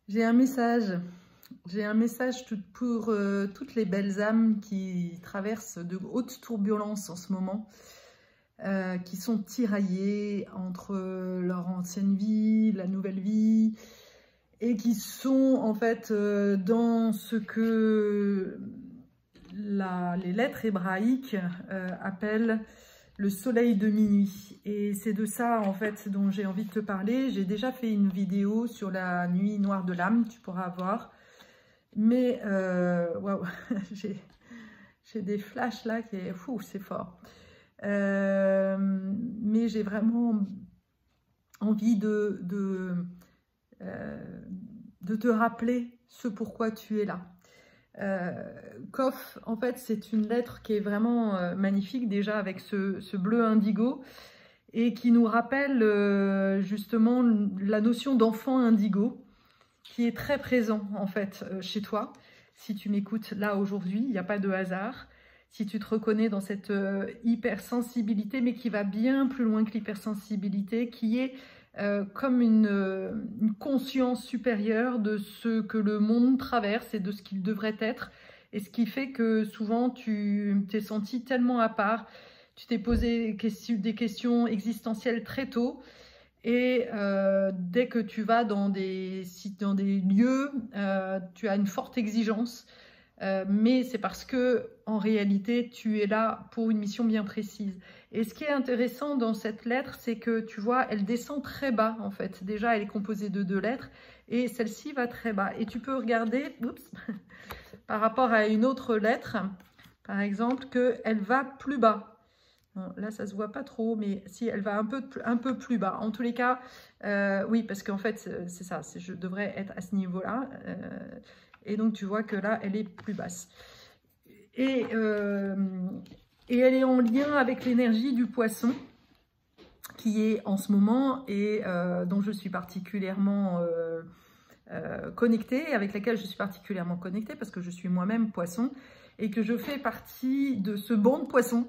J'ai un message. J'ai un message pour toutes les belles âmes qui traversent de hautes turbulences en ce moment, qui sont tiraillées entre leur ancienne vie, la nouvelle vie, et qui sont en fait dans ce que les lettres hébraïques appellent le soleil de minuit. Et c'est de ça en fait dont j'ai envie de te parler. J'ai déjà fait une vidéo sur la nuit noire de l'âme, tu pourras voir. Mais waouh, j'ai des flashs là qui est fou, c'est fort. Mais j'ai vraiment envie de te rappeler ce pourquoi tu es là. Kof, en fait, c'est une lettre qui est vraiment magnifique, déjà avec ce bleu indigo, et qui nous rappelle justement la notion d'enfant indigo, qui est très présent en fait chez toi. Si tu m'écoutes là aujourd'hui, il n'y a pas de hasard. Si tu te reconnais dans cette hypersensibilité, mais qui va bien plus loin que l'hypersensibilité, qui est comme une conscience supérieure de ce que le monde traverse et de ce qu'il devrait être. Et ce qui fait que souvent tu t'es senti tellement à part, tu t'es posé des questions existentielles très tôt. Et dès que tu vas dans des lieux, tu as une forte exigence. Mais c'est parce que en réalité, tu es là pour une mission bien précise. Et ce qui est intéressant dans cette lettre, c'est que tu vois, elle descend très bas en fait. Déjà, elle est composée de 2 lettres et celle-ci va très bas. Et tu peux regarder, oups, par rapport à une autre lettre, par exemple, qu'elle va plus bas. Bon, là, ça se voit pas trop, mais si elle va un peu plus bas. En tous les cas, oui, parce qu'en fait, c'est ça, je devrais être à ce niveau-là. Et donc, tu vois que là, elle est plus basse. Et elle est en lien avec l'énergie du poisson, qui est en ce moment, et dont je suis particulièrement connectée, avec laquelle je suis particulièrement connectée, parce que je suis moi-même poisson, et que je fais partie de ce banc de poissons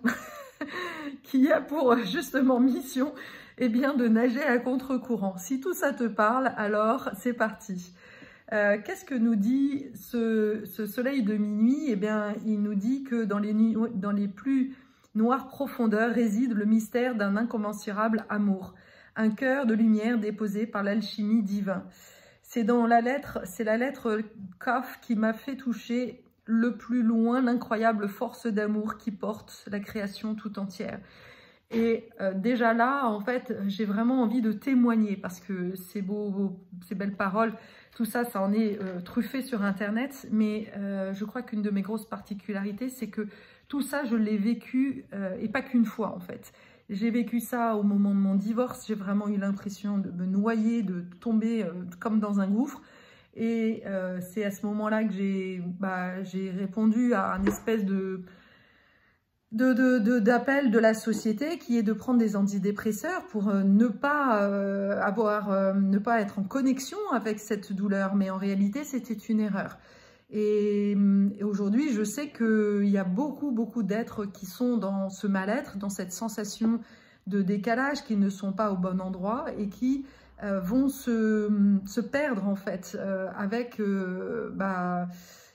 qui a pour justement mission de nager à contre-courant. Si tout ça te parle, alors c'est parti. Qu'est-ce que nous dit ce soleil de minuit? Il nous dit que dans les plus noires profondeurs réside le mystère d'un incommensurable amour, un cœur de lumière déposé par l'alchimie divine. C'est la lettre Kaf qui m'a fait toucher le plus loin l'incroyable force d'amour qui porte la création tout entière. Et déjà là, en fait, j'ai vraiment envie de témoigner parce que ces belles paroles, tout ça, ça en est truffé sur Internet. Mais je crois qu'une de mes grosses particularités, c'est que tout ça, je l'ai vécu et pas qu'une fois en fait. J'ai vécu ça au moment de mon divorce. J'ai vraiment eu l'impression de me noyer, de tomber comme dans un gouffre. Et c'est à ce moment-là que j'ai répondu à un espèce d'appel de la société qui est de prendre des antidépresseurs pour ne pas être en connexion avec cette douleur. Mais en réalité, c'était une erreur. Et aujourd'hui, je sais qu'il y a beaucoup d'êtres qui sont dans ce mal-être, dans cette sensation de décalage, qui ne sont pas au bon endroit et qui vont se perdre en fait avec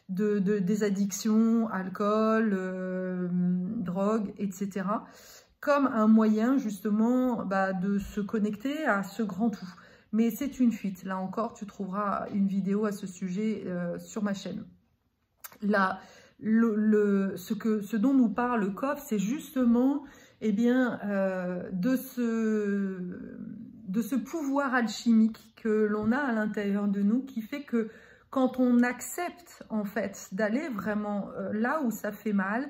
des addictions, alcool, drogue, etc. comme un moyen justement de se connecter à ce grand tout. Mais c'est une fuite. Là encore, tu trouveras une vidéo à ce sujet sur ma chaîne. Là, ce dont nous parle le Kof, c'est justement de ce pouvoir alchimique que l'on a à l'intérieur de nous, qui fait que quand on accepte en fait d'aller vraiment là où ça fait mal,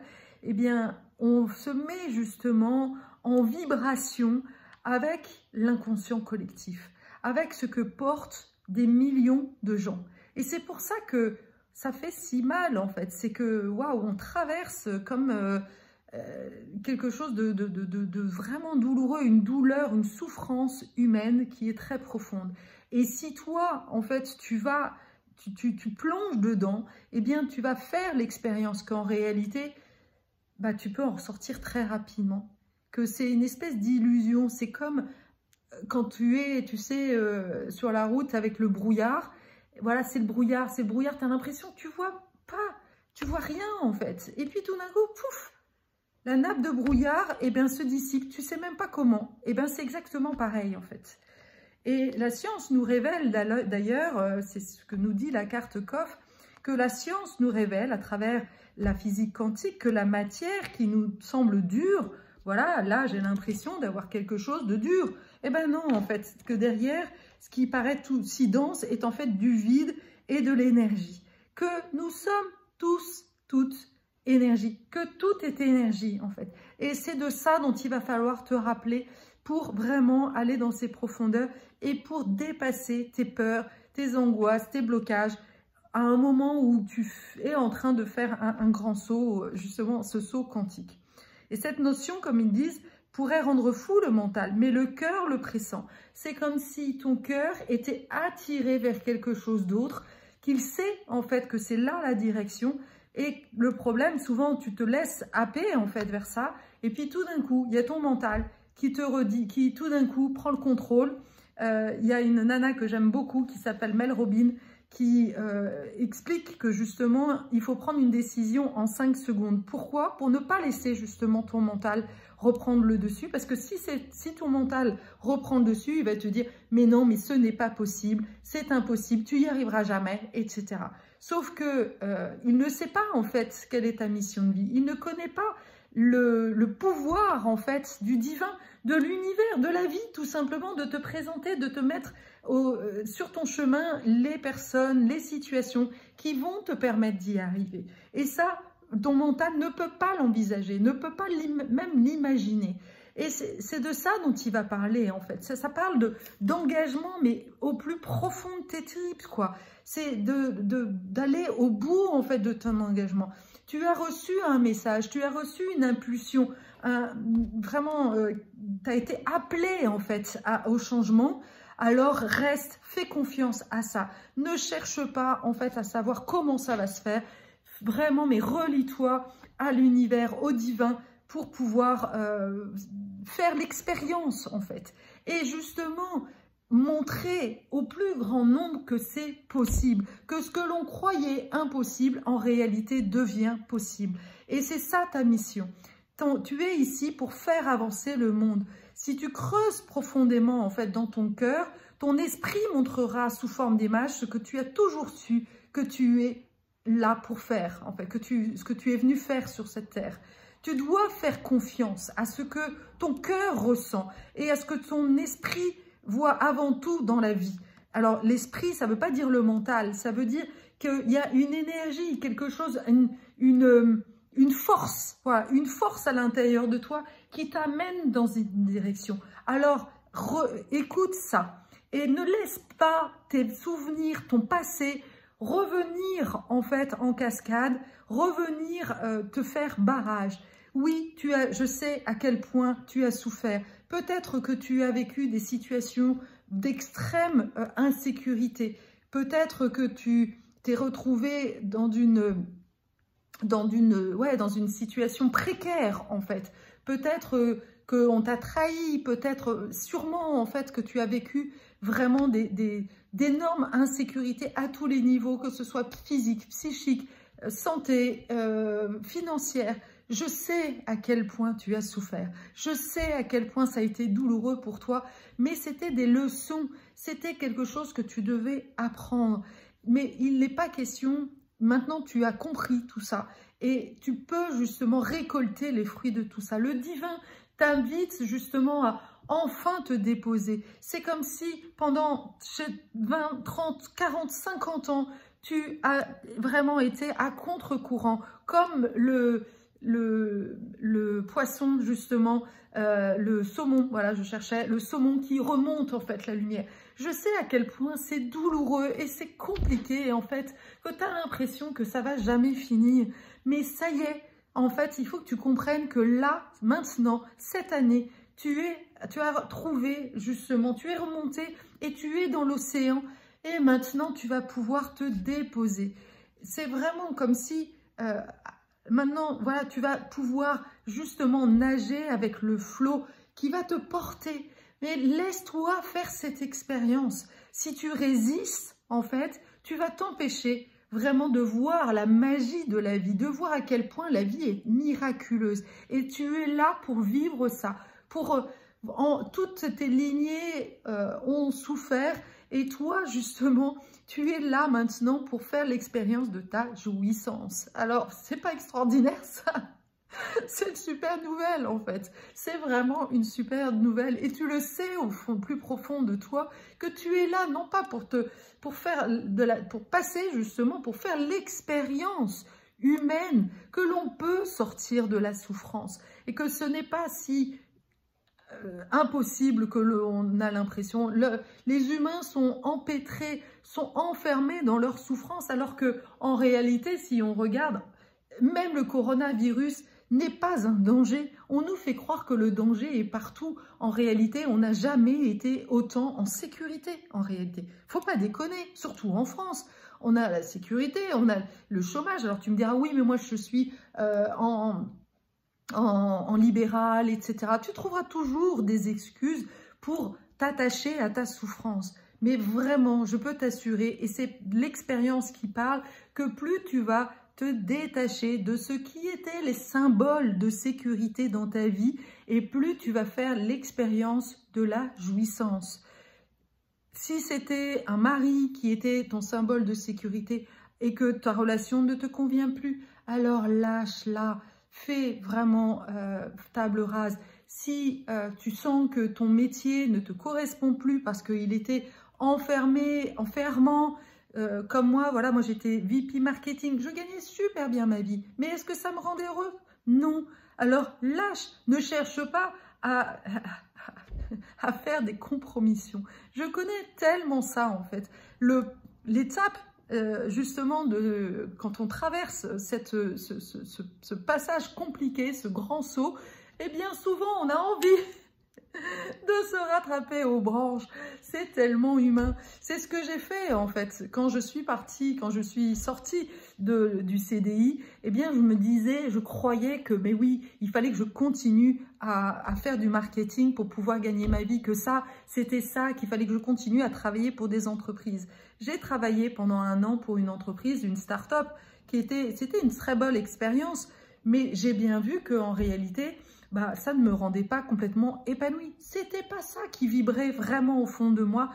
on se met justement en vibration avec l'inconscient collectif, avec ce que portent des millions de gens. Et c'est pour ça que ça fait si mal en fait, c'est que waouh, on traverse comme quelque chose de vraiment douloureux, une douleur, une souffrance humaine qui est très profonde. Et si toi, en fait, tu plonges dedans, tu vas faire l'expérience qu'en réalité, tu peux en ressortir très rapidement. Que c'est une espèce d'illusion. C'est comme quand tu es, tu sais, sur la route avec le brouillard Voilà, c'est le brouillard, tu as l'impression que tu vois pas, tu vois rien en fait. Et puis tout d'un coup, pouf, la nappe de brouillard, eh bien, se dissipe, tu sais même pas comment. Eh bien, c'est exactement pareil en fait. Et la science nous révèle d'ailleurs, c'est ce que nous dit la carte Koff, que la science nous révèle à travers la physique quantique que la matière qui nous semble dure, voilà, là j'ai l'impression d'avoir quelque chose de dur. Eh bien non, en fait, que derrière, ce qui paraît tout si dense est en fait du vide et de l'énergie. Que nous sommes tous, toutes, énergie, que tout est énergie en fait. Et c'est de ça dont il va falloir te rappeler pour vraiment aller dans ces profondeurs et pour dépasser tes peurs, tes angoisses, tes blocages, à un moment où tu es en train de faire un grand saut, justement ce saut quantique. Et cette notion, comme ils disent, pourrait rendre fou le mental, mais le cœur le pressent. C'est comme si ton cœur était attiré vers quelque chose d'autre, qu'il sait en fait que c'est là la direction. Et le problème, souvent, tu te laisses happer en fait vers ça, et puis tout d'un coup, il y a ton mental qui te redit, qui tout d'un coup prend le contrôle. Il y a une nana que j'aime beaucoup qui s'appelle Mel Robbins, qui explique que justement, il faut prendre une décision en 5 secondes. Pourquoi? Pour ne pas laisser justement ton mental reprendre le dessus. Parce que si ton mental reprend le dessus, il va te dire « mais non, mais ce n'est pas possible, c'est impossible, tu y arriveras jamais, etc. » Sauf que il ne sait pas en fait quelle est ta mission de vie. Il ne connaît pas le pouvoir en fait du divin, de l'univers, de la vie tout simplement, de te présenter, de te mettre sur ton chemin les personnes, les situations qui vont te permettre d'y arriver. Et ça, ton mental ne peut pas l'envisager, ne peut pas même l'imaginer. Et c'est de ça dont il va parler en fait. Ça parle d'engagement, mais au plus profond de tes tripes, quoi. C'est d'aller au bout en fait de ton engagement. Tu as reçu un message, tu as reçu une impulsion, vraiment, tu as été appelé en fait au changement. Alors reste, fais confiance à ça. Ne cherche pas en fait à savoir comment ça va se faire. Vraiment, mais relie-toi à l'univers, au divin, pour pouvoir faire l'expérience en fait. Et justement, montrer au plus grand nombre que c'est possible, que ce que l'on croyait impossible, en réalité devient possible. Et c'est ça ta mission. Tu es ici pour faire avancer le monde. Si tu creuses profondément en fait dans ton cœur, ton esprit montrera sous forme d'image ce que tu as toujours su que tu es là pour faire, en fait, ce que tu es venu faire sur cette terre. Tu dois faire confiance à ce que ton cœur ressent et à ce que ton esprit voit avant tout dans la vie. Alors l'esprit, ça ne veut pas dire le mental, ça veut dire qu'il y a une énergie, quelque chose, une force, voilà, une force à l'intérieur de toi qui t'amène dans une direction. Alors écoute ça et ne laisse pas tes souvenirs, ton passé revenir en fait en cascade, revenir te faire barrage. Oui, je sais à quel point tu as souffert. Peut-être que tu as vécu des situations d'extrême insécurité. Peut-être que tu t'es retrouvé dans une situation précaire en fait. Peut-être qu'on t'a trahi, peut-être sûrement en fait que tu as vécu vraiment d'énormes insécurités à tous les niveaux, que ce soit physique, psychique, santé, financière. Je sais à quel point tu as souffert, je sais à quel point ça a été douloureux pour toi, mais c'était des leçons, c'était quelque chose que tu devais apprendre. Mais il n'est pas question, maintenant tu as compris tout ça et tu peux justement récolter les fruits de tout ça. Le divin t'invite justement à enfin te déposer. C'est comme si pendant 20, 30, 40, 50 ans, tu as vraiment été à contre-courant, comme le poisson justement, le saumon, voilà, je cherchais le saumon qui remonte en fait la lumière. Je sais à quel point c'est douloureux et c'est compliqué et en fait que tu as l'impression que ça va jamais finir, mais ça y est, en fait il faut que tu comprennes que là, maintenant, cette année, tu as trouvé justement, tu es remonté et tu es dans l'océan et maintenant tu vas pouvoir te déposer. C'est vraiment comme si maintenant, voilà, tu vas pouvoir justement nager avec le flot qui va te porter. Mais laisse-toi faire cette expérience. Si tu résistes, en fait, Tu vas t'empêcher vraiment de voir la magie de la vie, de voir à quel point la vie est miraculeuse. Et tu es là pour vivre ça. Toutes tes lignées ont souffert. Et toi, justement, tu es là maintenant pour faire l'expérience de ta jouissance. Alors, c'est pas extraordinaire ça? C'est une super nouvelle en fait. C'est vraiment une super nouvelle. Et tu le sais au fond, plus profond de toi, que tu es là non pas pour passer justement, pour faire l'expérience humaine que l'on peut sortir de la souffrance. Et que ce n'est pas si impossible que l'on a l'impression. Les humains sont empêtrés, sont enfermés dans leur souffrance, alors que en réalité, si on regarde, même le coronavirus n'est pas un danger. On nous fait croire que le danger est partout. En réalité, on n'a jamais été autant en sécurité, en réalité. Faut pas déconner, surtout en France. On a la sécurité, on a le chômage. Alors tu me diras, oui, mais moi je suis en libéral, etc. Tu trouveras toujours des excuses pour t'attacher à ta souffrance. Mais vraiment, je peux t'assurer, et c'est l'expérience qui parle, que plus tu vas te détacher de ce qui étaient les symboles de sécurité dans ta vie, et plus tu vas faire l'expérience de la jouissance. Si c'était un mari qui était ton symbole de sécurité et que ta relation ne te convient plus, alors lâche-la. Fais vraiment table rase. Si tu sens que ton métier ne te correspond plus parce qu'il était enfermant, comme moi, voilà, moi j'étais VP marketing, je gagnais super bien ma vie. Mais est-ce que ça me rendait heureux? Non. Alors lâche, ne cherche pas à faire des compromissions. Je connais tellement ça en fait. L'étape justement quand on traverse ce passage compliqué, ce grand saut, eh bien souvent on a envie de se rattraper aux branches. C'est tellement humain. C'est ce que j'ai fait en fait. Quand je suis sortie du CDI, eh bien je me disais, je croyais que, mais oui, il fallait que je continue à faire du marketing pour pouvoir gagner ma vie, que c'était ça, qu'il fallait que je continue à travailler pour des entreprises. J'ai travaillé pendant 1 an pour une entreprise, une start-up, c'était une très belle expérience, mais j'ai bien vu qu'en réalité, ça ne me rendait pas complètement épanouie. C'était pas ça qui vibrait vraiment au fond de moi.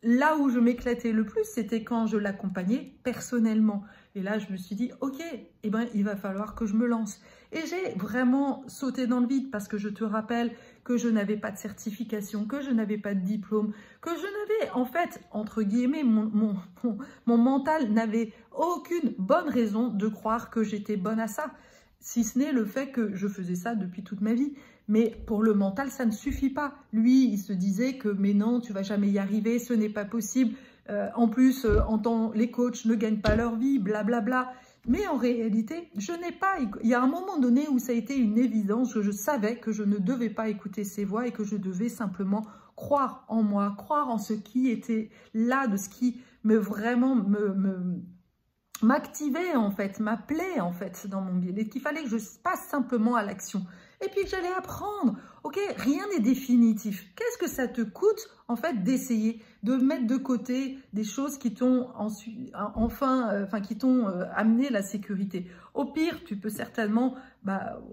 Là où je m'éclatais le plus, c'était quand je l'accompagnais personnellement. Et là, je me suis dit, ok, eh ben, il va falloir que je me lance. Et j'ai vraiment sauté dans le vide parce que je te rappelle que je n'avais pas de certification, que je n'avais pas de diplôme, que je n'avais, en fait, entre guillemets, mon mental n'avait aucune bonne raison de croire que j'étais bonne à ça. Si ce n'est le fait que je faisais ça depuis toute ma vie. Mais pour le mental, ça ne suffit pas. Lui, il se disait que, mais non, tu vas jamais y arriver, ce n'est pas possible. En plus, les coachs ne gagnent pas leur vie, blablabla. Mais en réalité, il y a un moment donné où ça a été une évidence, que je savais que je ne devais pas écouter ces voix et que je devais simplement croire en moi, croire en ce qui était là, de ce qui m'activait en fait, m'appelait en fait dans mon bien, et qu'il fallait que je passe simplement à l'action. Et puis que j'allais apprendre, ok, rien n'est définitif. Qu'est-ce que ça te coûte en fait d'essayer de mettre de côté des choses qui t'ont amené la sécurité? Au pire, tu peux certainement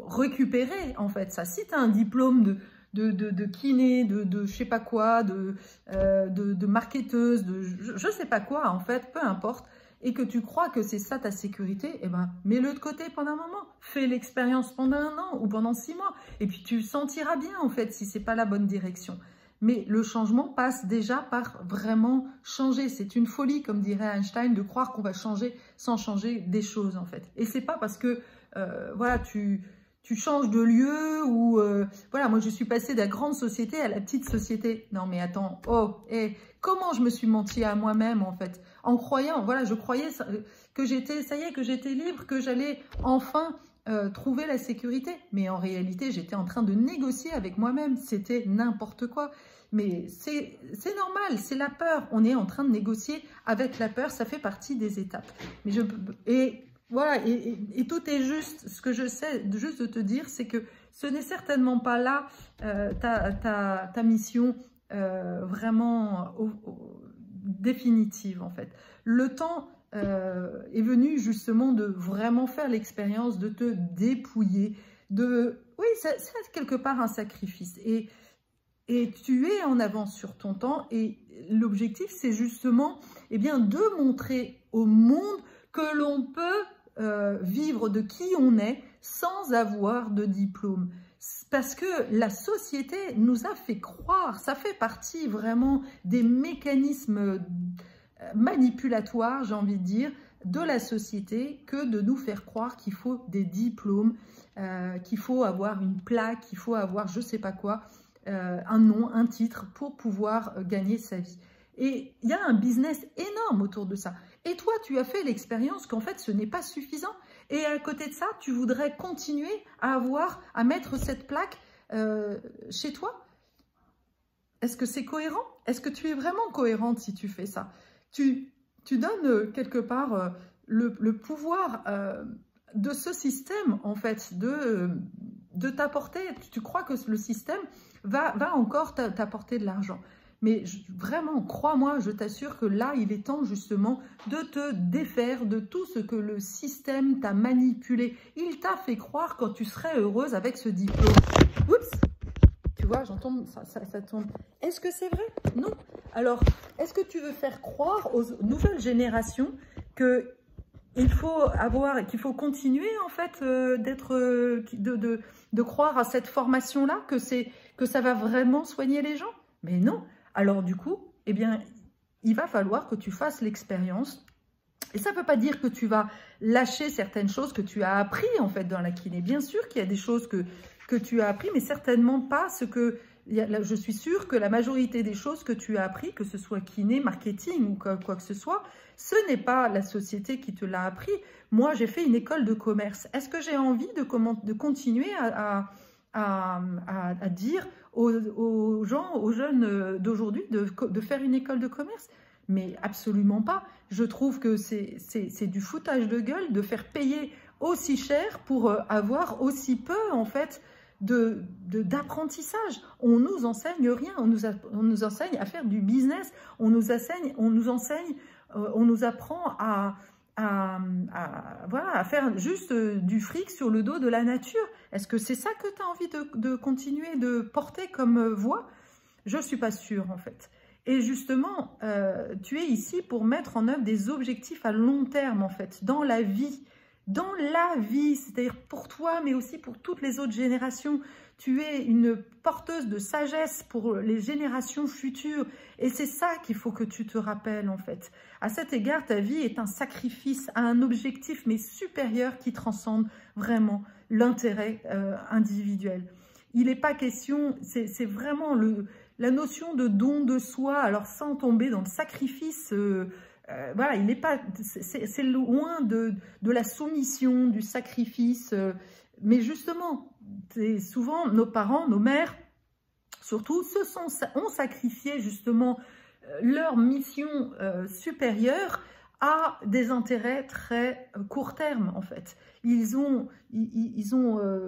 récupérer en fait ça. Si tu as un diplôme de kiné, de je sais pas quoi, de marketeuse, je sais pas quoi en fait, peu importe, et que tu crois que c'est ça ta sécurité, eh ben, mets-le de côté pendant un moment. Fais l'expérience pendant 1 an ou pendant 6 mois. Et puis tu sentiras bien, en fait, si c'est pas la bonne direction. Mais le changement passe déjà par vraiment changer. C'est une folie, comme dirait Einstein, de croire qu'on va changer sans changer des choses, en fait. Et c'est pas parce que, voilà, tu changes de lieu ou... voilà, moi, je suis passée de la grande société à la petite société. Non, mais attends, comment je me suis menti à moi-même, en fait, en croyant, voilà, je croyais que j'étais libre, que j'allais enfin trouver la sécurité. Mais en réalité, j'étais en train de négocier avec moi-même. C'était n'importe quoi. Mais c'est normal, c'est la peur. On est en train de négocier avec la peur, ça fait partie des étapes. Voilà, et tout est juste. Ce que je sais juste de te dire, c'est que ce n'est certainement pas là ta mission vraiment définitive en fait. Le temps est venu justement de vraiment faire l'expérience, de te dépouiller, oui, c'est quelque part un sacrifice. Et tu es en avance sur ton temps et l'objectif, c'est justement de montrer au monde que l'on peut vivre de qui on est sans avoir de diplôme. Parce que la société nous a fait croire, ça fait partie vraiment des mécanismes manipulatoires, j'ai envie de dire, de la société, que de nous faire croire qu'il faut des diplômes, qu'il faut avoir une plaque, qu'il faut avoir je sais pas quoi, un nom, un titre pour pouvoir gagner sa vie. Et il y a un business énorme autour de ça. Et toi, tu as fait l'expérience qu'en fait, ce n'est pas suffisant. Et à côté de ça, tu voudrais continuer à mettre cette plaque chez toi. Est-ce que c'est cohérent? Est-ce que tu es vraiment cohérente si tu fais ça? Tu donnes quelque part le pouvoir de ce système, en fait, de t'apporter. Tu crois que le système va encore t'apporter de l'argent. Mais vraiment, crois-moi, je t'assure que là, il est temps justement de te défaire de tout ce que le système t'a manipulé. Il t'a fait croire quand tu serais heureuse avec ce diplôme. Oups! Tu vois, j'entends, ça tombe. Est-ce que c'est vrai? Non. Alors, est-ce que tu veux faire croire aux nouvelles générations qu'il faut continuer en fait de croire à cette formation-là, que ça va vraiment soigner les gens? Mais non. Alors du coup, il va falloir que tu fasses l'expérience. Et ça ne veut pas dire que tu vas lâcher certaines choses que tu as appris en fait dans la kiné. Bien sûr qu'il y a des choses que tu as appris, mais certainement pas ce que... Je suis sûre que la majorité des choses que tu as appris, que ce soit kiné, marketing ou quoi que ce soit, ce n'est pas la société qui te l'a appris. Moi, j'ai fait une école de commerce. Est-ce que j'ai envie de continuer à dire aux gens, aux jeunes d'aujourd'hui de faire une école de commerce? Mais absolument pas. Je trouve que c'est du foutage de gueule de faire payer aussi cher pour avoir aussi peu en fait d'apprentissage. On nous enseigne rien, on nous enseigne à faire du business, on nous apprend à faire juste du fric sur le dos de la nature. Est-ce que c'est ça que tu as envie de continuer de porter comme voie? Je ne suis pas sûre en fait. Et justement, tu es ici pour mettre en œuvre des objectifs à long terme en fait, dans la vie. Dans la vie, c'est-à-dire pour toi, mais aussi pour toutes les autres générations. Tu es une porteuse de sagesse pour les générations futures. Et c'est ça qu'il faut que tu te rappelles, en fait. À cet égard, ta vie est un sacrifice à un objectif, mais supérieur, qui transcende vraiment l'intérêt individuel. Il n'est pas question, c'est vraiment la notion de don de soi, alors sans tomber dans le sacrifice... voilà, il n'est pas, c'est loin de la soumission, du sacrifice, mais justement, souvent nos parents, nos mères, surtout, ont sacrifié justement leur mission supérieure à des intérêts très court terme en fait. Ils ont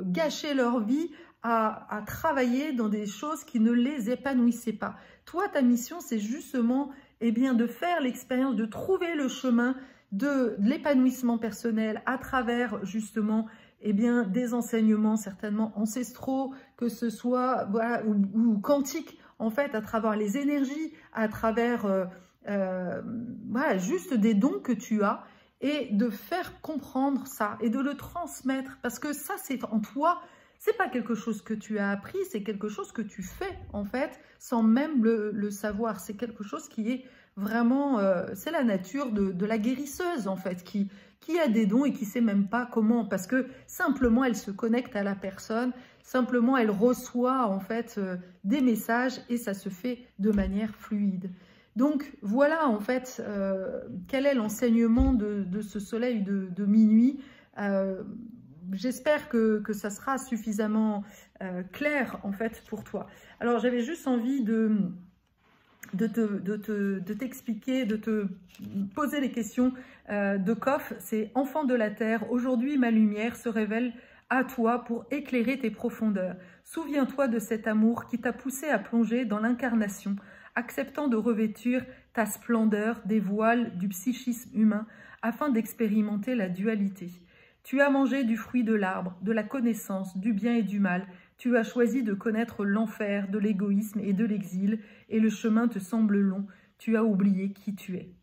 gâché leur vie à travailler dans des choses qui ne les épanouissaient pas. Toi, ta mission, c'est justement de faire l'expérience, de trouver le chemin de l'épanouissement personnel à travers justement des enseignements certainement ancestraux, que ce soit ou quantiques en fait, à travers les énergies, à travers juste des dons que tu as, et de faire comprendre ça et de le transmettre, parce que ça c'est en toi. C'est pas quelque chose que tu as appris, c'est quelque chose que tu fais en fait sans même le savoir. C'est quelque chose qui est vraiment, c'est la nature de la guérisseuse en fait, qui a des dons et qui sait même pas comment, parce que simplement elle se connecte à la personne, simplement elle reçoit en fait des messages et ça se fait de manière fluide. Donc voilà en fait quel est l'enseignement de ce soleil de minuit. J'espère que ça sera suffisamment clair en fait pour toi. Alors j'avais juste envie de t'expliquer, de te poser les questions de Kof. C'est enfant de la terre, aujourd'hui ma lumière se révèle à toi pour éclairer tes profondeurs. Souviens-toi de cet amour qui t'a poussé à plonger dans l'incarnation, acceptant de revêtir ta splendeur des voiles du psychisme humain afin d'expérimenter la dualité. Tu as mangé du fruit de l'arbre, de la connaissance, du bien et du mal. Tu as choisi de connaître l'enfer, de l'égoïsme et de l'exil, et le chemin te semble long. Tu as oublié qui tu es.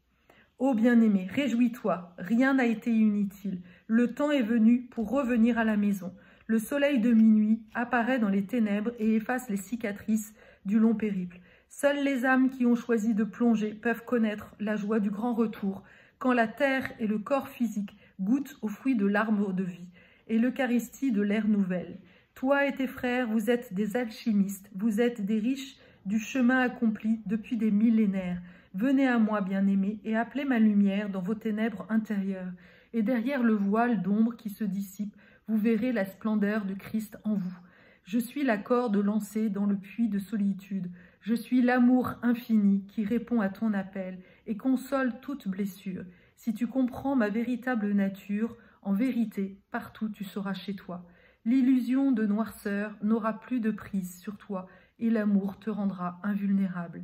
Ô bien-aimé, réjouis-toi, rien n'a été inutile. Le temps est venu pour revenir à la maison. Le soleil de minuit apparaît dans les ténèbres et efface les cicatrices du long périple. Seules les âmes qui ont choisi de plonger peuvent connaître la joie du grand retour, quand la terre et le corps physique goûtent au fruit de l'arbre de vie et l'eucharistie de l'ère nouvelle. Toi et tes frères, vous êtes des alchimistes, vous êtes des riches du chemin accompli depuis des millénaires. Venez à moi, bien-aimés, et appelez ma lumière dans vos ténèbres intérieures. Et derrière le voile d'ombre qui se dissipe, vous verrez la splendeur de Christ en vous. Je suis la corde lancée dans le puits de solitude. Je suis l'amour infini qui répond à ton appel et console toute blessure. Si tu comprends ma véritable nature, en vérité, partout tu seras chez toi. L'illusion de noirceur n'aura plus de prise sur toi et l'amour te rendra invulnérable.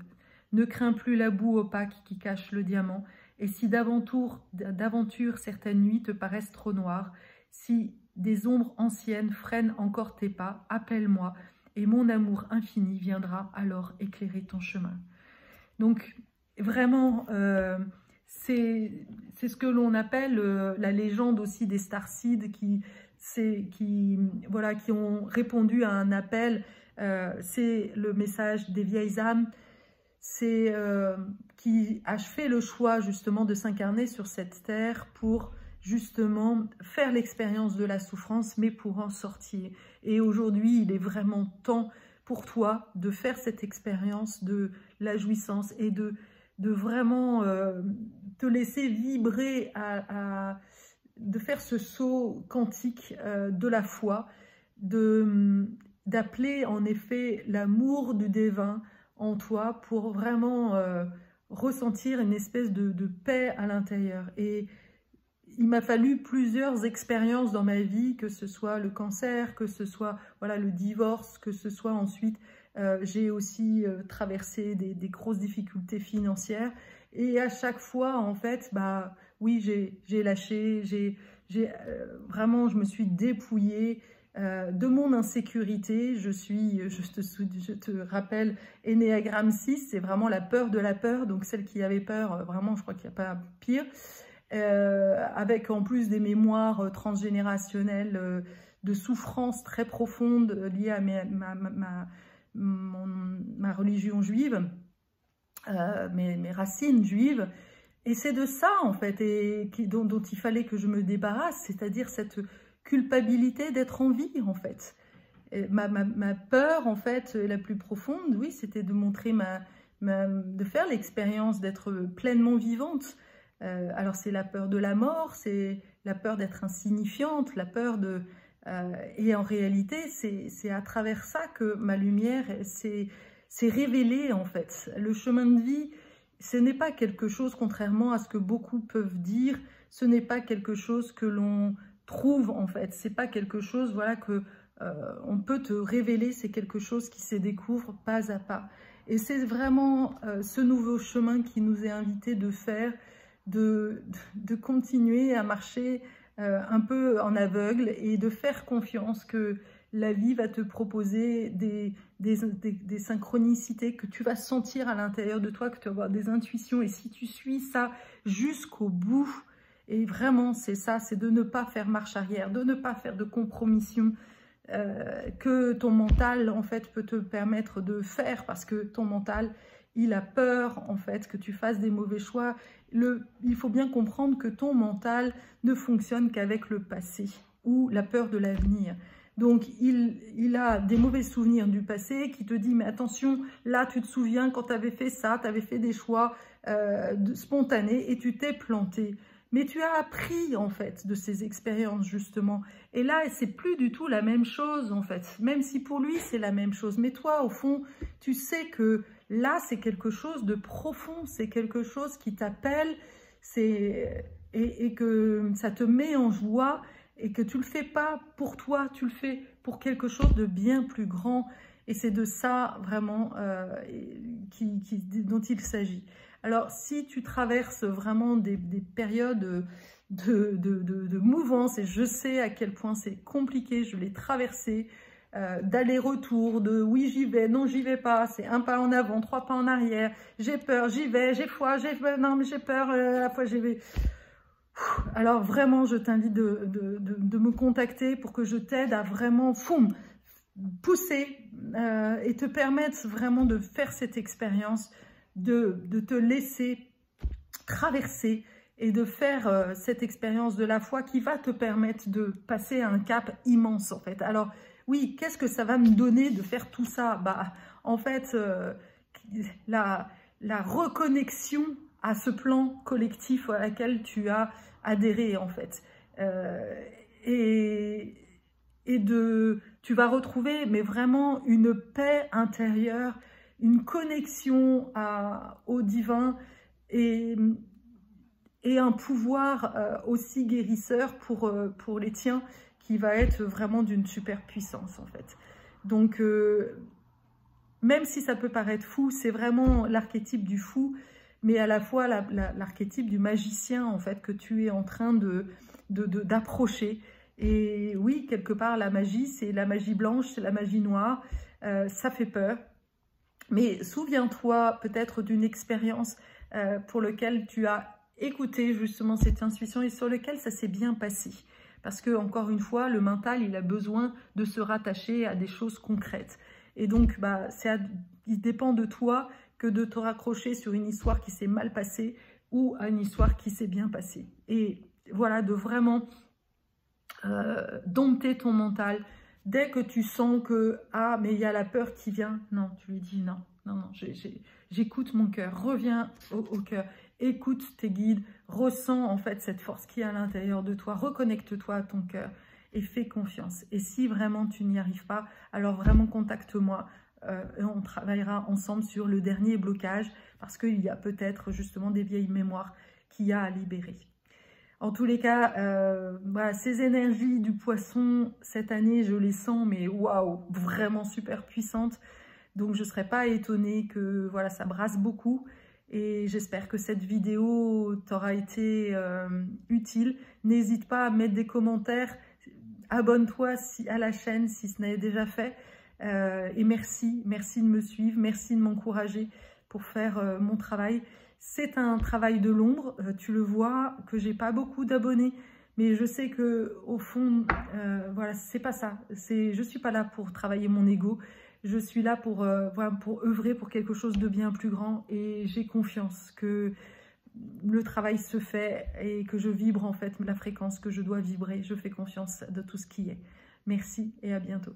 Ne crains plus la boue opaque qui cache le diamant, et si d'aventure certaines nuits te paraissent trop noires, si des ombres anciennes freinent encore tes pas, appelle-moi, et mon amour infini viendra alors éclairer ton chemin. Donc, vraiment, c'est ce que l'on appelle la légende aussi des starseeds qui ont répondu à un appel. C'est le message des vieilles âmes, qui a fait le choix justement de s'incarner sur cette terre pour justement faire l'expérience de la souffrance, mais pour en sortir. Et aujourd'hui, il est vraiment temps pour toi de faire cette expérience de la jouissance et de vraiment te laisser vibrer, de faire ce saut quantique de la foi, d'appeler en effet l'amour du divin en toi pour vraiment ressentir une espèce de paix à l'intérieur. Et il m'a fallu plusieurs expériences dans ma vie, que ce soit le cancer, que ce soit le divorce, que ce soit ensuite, j'ai aussi traversé des grosses difficultés financières. Et à chaque fois, en fait, oui, j'ai lâché, vraiment, je me suis dépouillée de mon insécurité. Je te rappelle, Ennéagramme 6, c'est vraiment la peur de la peur. Donc celle qui avait peur, vraiment, je crois qu'il n'y a pas pire. Avec en plus des mémoires transgénérationnelles de souffrances très profondes liées à ma religion juive, mes racines juives. Et c'est de ça, en fait, dont il fallait que je me débarrasse, c'est-à-dire cette culpabilité d'être en vie, en fait. Et ma peur, en fait, la plus profonde, oui, c'était de montrer de faire l'expérience d'être pleinement vivante. Alors c'est la peur de la mort, c'est la peur d'être insignifiante, la peur de... et en réalité, c'est à travers ça que ma lumière s'est révélée, en fait. Le chemin de vie, ce n'est pas quelque chose, contrairement à ce que beaucoup peuvent dire, ce n'est pas quelque chose que l'on trouve, en fait. C'est pas quelque chose, voilà, que on peut te révéler, c'est quelque chose qui se découvre pas à pas. Et c'est vraiment ce nouveau chemin qui nous est invité de faire, de continuer à marcher un peu en aveugle et de faire confiance que la vie va te proposer des synchronicités que tu vas sentir à l'intérieur de toi, que tu vas avoir des intuitions. Et si tu suis ça jusqu'au bout, et vraiment c'est ça, c'est de ne pas faire marche arrière, de ne pas faire de compromission, que ton mental en fait peut te permettre de faire, parce que ton mental, il a peur en fait que tu fasses des mauvais choix. Il faut bien comprendre que ton mental ne fonctionne qu'avec le passé ou la peur de l'avenir. Donc il a des mauvais souvenirs du passé qui te dit mais attention, là tu te souviens quand tu avais fait ça, tu avais fait des choix spontanés et tu t'es planté. Mais tu as appris en fait de ces expériences justement. Et là, c'est plus du tout la même chose en fait. Même si pour lui c'est la même chose. Mais toi au fond, tu sais que là c'est quelque chose de profond. C'est quelque chose qui t'appelle. Et que ça te met en joie. Et que tu le fais pas pour toi. Tu le fais pour quelque chose de bien plus grand. Et c'est de ça vraiment dont il s'agit. Alors, si tu traverses vraiment des périodes de mouvance, et je sais à quel point c'est compliqué, je l'ai traversé, d'aller-retour, de oui j'y vais, non j'y vais pas, c'est un pas en avant, 3 pas en arrière, j'ai peur, j'y vais, j'ai foi, non mais j'ai peur, à la fois j'y vais. Alors vraiment, je t'invite de me contacter pour que je t'aide à vraiment pousser et te permettre vraiment de faire cette expérience, de te laisser traverser et de faire cette expérience de la foi qui va te permettre de passer à un cap immense en fait. Alors oui, qu'est-ce que ça va me donner de faire tout ça? Bah, en fait, la reconnexion à ce plan collectif à laquelle tu as adhéré en fait. Tu vas retrouver mais vraiment une paix intérieure, une connexion au divin et un pouvoir aussi guérisseur pour les tiens qui va être vraiment d'une super puissance en fait. Donc même si ça peut paraître fou, c'est vraiment l'archétype du fou, mais à la fois l'archétype du magicien en fait que tu es en train d'approcher. Et oui, quelque part la magie, c'est la magie blanche, c'est la magie noire, ça fait peur. Mais souviens-toi peut-être d'une expérience pour laquelle tu as écouté justement cette intuition et sur laquelle ça s'est bien passé. Parce que, encore une fois, le mental, il a besoin de se rattacher à des choses concrètes. Et donc, bah, il dépend de toi que de te raccrocher sur une histoire qui s'est mal passée ou à une histoire qui s'est bien passée. Et voilà, de vraiment dompter ton mental. Dès que tu sens que, ah, mais il y a la peur qui vient, non, tu lui dis non, non, non, j'écoute mon cœur, reviens au cœur. Écoute tes guides, ressens en fait cette force qui est à l'intérieur de toi, reconnecte-toi à ton cœur et fais confiance. Et si vraiment tu n'y arrives pas, alors vraiment contacte-moi et on travaillera ensemble sur le dernier blocage parce qu'il y a peut-être justement des vieilles mémoires qu'il y a à libérer. En tous les cas, voilà, ces énergies du poisson, cette année, je les sens, mais waouh, vraiment super puissantes. Donc je ne serais pas étonnée que voilà, ça brasse beaucoup. Et j'espère que cette vidéo t'aura été utile. N'hésite pas à mettre des commentaires. Abonne-toi à la chaîne si ce n'est déjà fait. Et merci de me suivre. Merci de m'encourager pour faire mon travail. C'est un travail de l'ombre. Tu le vois que j'ai pas beaucoup d'abonnés. Mais je sais que au fond, voilà, c'est pas ça. Je suis pas là pour travailler mon ego. Je suis là pour œuvrer pour quelque chose de bien plus grand et j'ai confiance que le travail se fait et que je vibre en fait la fréquence que je dois vibrer. Je fais confiance de tout ce qui est. Merci et à bientôt.